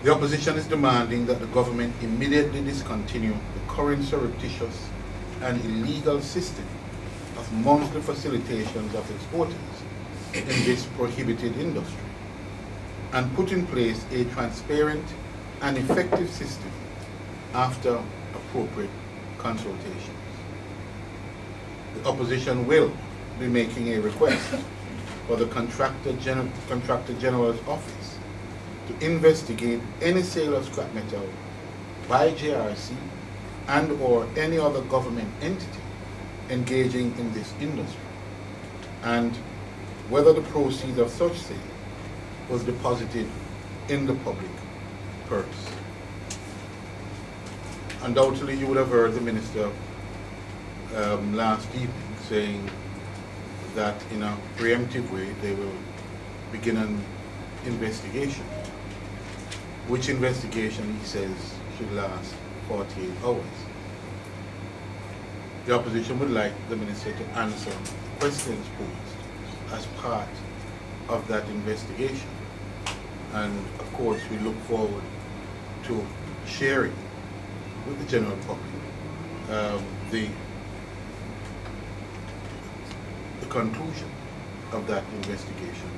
The opposition is demanding that the government immediately discontinue the current surreptitious and illegal system of monthly facilitations of exporters in this prohibited industry, and put in place a transparent and effective system after appropriate consultations. The opposition will be making a request for the Contractor General's Office to investigate any sale of scrap metal by JRC and or any other government entity engaging in this industry, and whether the proceeds of such sale was deposited in the public purse. Undoubtedly, you would have heard the Minister last evening saying that in a preemptive way they will begin an investigation, which investigation he says should last 48 hours. The opposition would like the Minister to answer questions posed as part of that investigation, and of course we look forward to sharing with the general public the conclusion of that investigation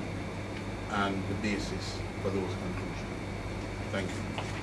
and the basis for those conclusions. Thank you.